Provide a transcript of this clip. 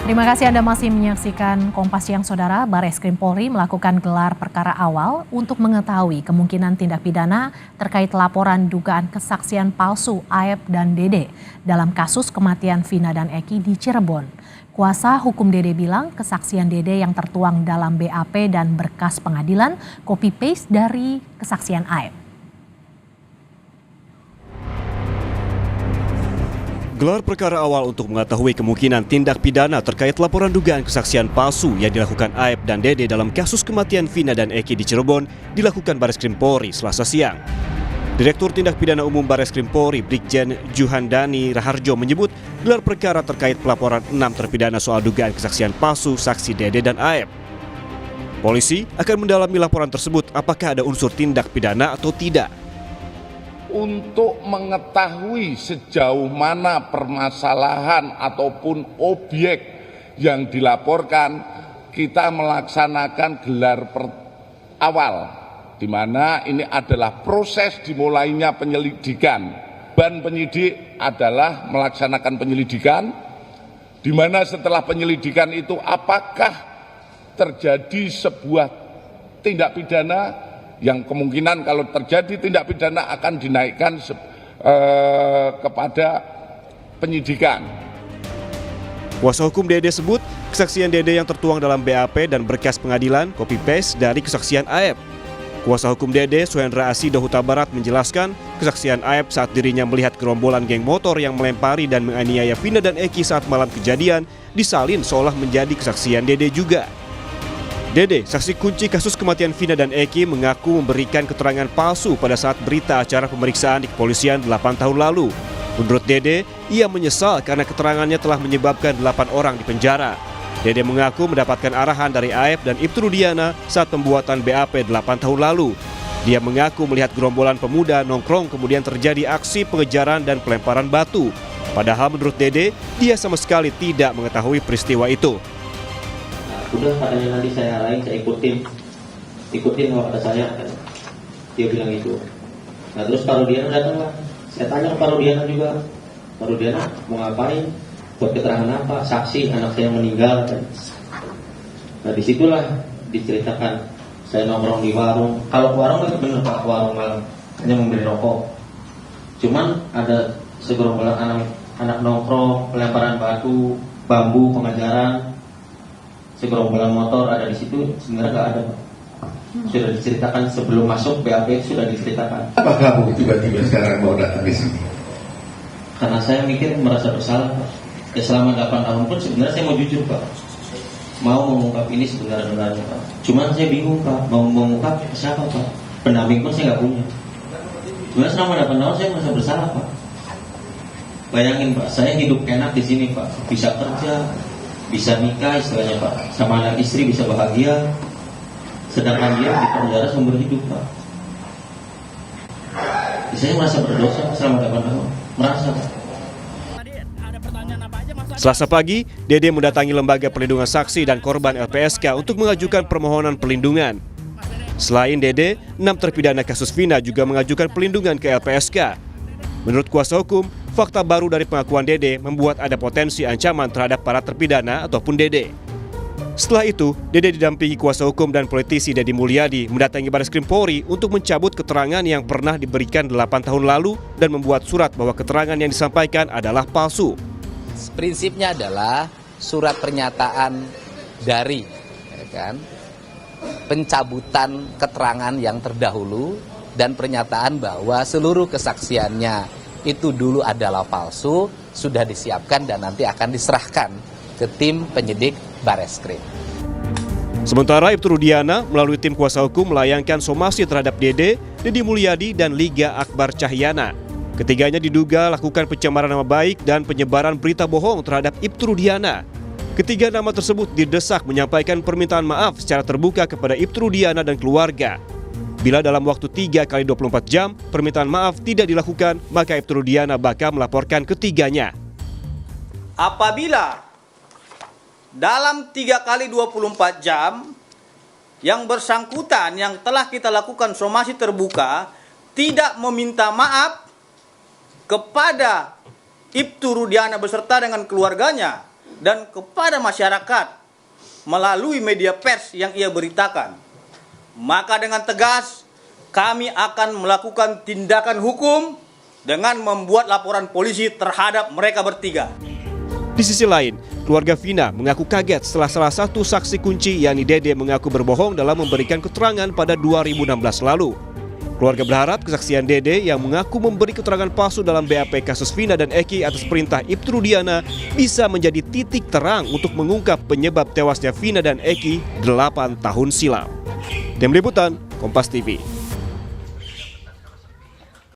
Terima kasih Anda masih menyaksikan Kompas Siang, Saudara. Barreskrim Polri melakukan gelar perkara awal untuk mengetahui kemungkinan tindak pidana terkait laporan dugaan kesaksian palsu Aep dan Dede dalam kasus kematian Vina dan Eki di Cirebon. Kuasa hukum Dede bilang kesaksian Dede yang tertuang dalam BAP dan berkas pengadilan copy-paste dari kesaksian Aep. Gelar perkara awal untuk mengetahui kemungkinan tindak pidana terkait laporan dugaan kesaksian palsu yang dilakukan Aep dan Dede dalam kasus kematian Vina dan Eki di Cirebon dilakukan Barreskrim Polri Selasa siang. Direktur Tindak Pidana Umum Barreskrim Polri Brigjen Juhandani Raharjo menyebut gelar perkara terkait pelaporan 6 terpidana soal dugaan kesaksian palsu saksi Dede dan Aep. Polisi akan mendalami laporan tersebut apakah ada unsur tindak pidana atau tidak. Untuk mengetahui sejauh mana permasalahan ataupun objek yang dilaporkan, kita melaksanakan gelar awal, di mana ini adalah proses dimulainya penyelidikan. Ban penyidik adalah melaksanakan penyelidikan, di mana setelah penyelidikan itu apakah terjadi sebuah tindak pidana yang kemungkinan kalau terjadi tindak pidana akan dinaikkan kepada penyidikan. Kuasa hukum Dede sebut kesaksian Dede yang tertuang dalam BAP dan berkas pengadilan copy-paste dari kesaksian Aep. Kuasa hukum Dede, Suhendra Asido Huta Barat menjelaskan kesaksian Aep saat dirinya melihat gerombolan geng motor yang melempari dan menganiaya Vina dan Eki saat malam kejadian disalin seolah menjadi kesaksian Dede juga. Dede, saksi kunci kasus kematian Vina dan Eki, mengaku memberikan keterangan palsu pada saat berita acara pemeriksaan di kepolisian 8 tahun lalu. Menurut Dede, ia menyesal karena keterangannya telah menyebabkan 8 orang di penjara. Dede mengaku mendapatkan arahan dari Aep dan Ibtu Rudiana saat pembuatan BAP 8 tahun lalu. Dia mengaku melihat gerombolan pemuda nongkrong kemudian terjadi aksi pengejaran dan pelemparan batu. Padahal menurut Dede, dia sama sekali tidak mengetahui peristiwa itu. Udah katanya nanti saya lain, saya ikutin kalau kata saya, dia bilang gitu. Nah terus Pak Rudiana datang lah, saya tanya ke Pak Rudiana juga, Pak Rudiana mau ngapain, buat keterangan apa, saksi anak saya meninggal kan. Nah disitulah diceritakan, saya nongkrong di warung, kalau warung kan bener Pak, warung malam, hanya membeli rokok. Cuman ada segerombolan anak nongkrong, pelemparan batu, bambu, pengajaran, segerombolan motor ada di situ, sebenarnya nggak ada Pak. Sudah diceritakan sebelum masuk BAP, sudah diceritakan. Apa kamu tiba-tiba sekarang mau datang di sini? Karena saya mikir merasa bersalah Pak. Ya selama 8 tahun pun sebenarnya saya mau jujur Pak, mau mengungkap ini sebenarnya Pak. Cuman saya bingung Pak, mau mengungkap siapa Pak? Pendamping pun saya nggak punya. Sebenarnya selama 8 tahun saya merasa bersalah Pak. Bayangin Pak, saya hidup enak di sini Pak, bisa kerja, bisa nikah istilahnya Pak, sama anak istri bisa bahagia, sedangkan dia di penjara seumur hidup Pak. Saya merasa berdosa selama 8 tahun, merasa Pak. Selasa pagi, Dede mendatangi Lembaga Perlindungan Saksi dan Korban LPSK untuk mengajukan permohonan perlindungan. Selain Dede, 6 terpidana kasus Vina juga mengajukan perlindungan ke LPSK. Menurut kuasa hukum, fakta baru dari pengakuan Dede membuat ada potensi ancaman terhadap para terpidana ataupun Dede. Setelah itu, Dede didampingi kuasa hukum dan politisi Deddy Mulyadi mendatangi Barreskrim Polri untuk mencabut keterangan yang pernah diberikan 8 tahun lalu dan membuat surat bahwa keterangan yang disampaikan adalah palsu. Prinsipnya adalah surat pernyataan dari pencabutan keterangan yang terdahulu dan pernyataan bahwa seluruh kesaksiannya itu dulu adalah palsu, sudah disiapkan dan nanti akan diserahkan ke tim penyidik Barreskrim. Sementara Ibtu Rudiana melalui tim kuasa hukum melayangkan somasi terhadap Dede, Deddy Mulyadi, dan Liga Akbar Cahyana. Ketiganya diduga lakukan pencemaran nama baik dan penyebaran berita bohong terhadap Ibtu Rudiana. Ketiga nama tersebut didesak menyampaikan permintaan maaf secara terbuka kepada Ibtu Rudiana dan keluarga. Bila dalam waktu 3 kali 24 jam permintaan maaf tidak dilakukan, maka Ibtu Rudiana bakal melaporkan ketiganya. Apabila dalam 3 kali 24 jam yang bersangkutan yang telah kita lakukan somasi terbuka tidak meminta maaf kepada Ibtu Rudiana beserta dengan keluarganya, dan kepada masyarakat melalui media pers yang ia beritakan, maka dengan tegas kami akan melakukan tindakan hukum dengan membuat laporan polisi terhadap mereka bertiga. Di sisi lain, keluarga Vina mengaku kaget setelah salah satu saksi kunci yakni Dede mengaku berbohong dalam memberikan keterangan pada 2016 lalu. Keluarga berharap kesaksian Dede yang mengaku memberi keterangan palsu dalam BAP kasus Vina dan Eki atas perintah Ibtu Rudiana bisa menjadi titik terang untuk mengungkap penyebab tewasnya Vina dan Eki 8 tahun silam. Tim Liputan, Kompas TV.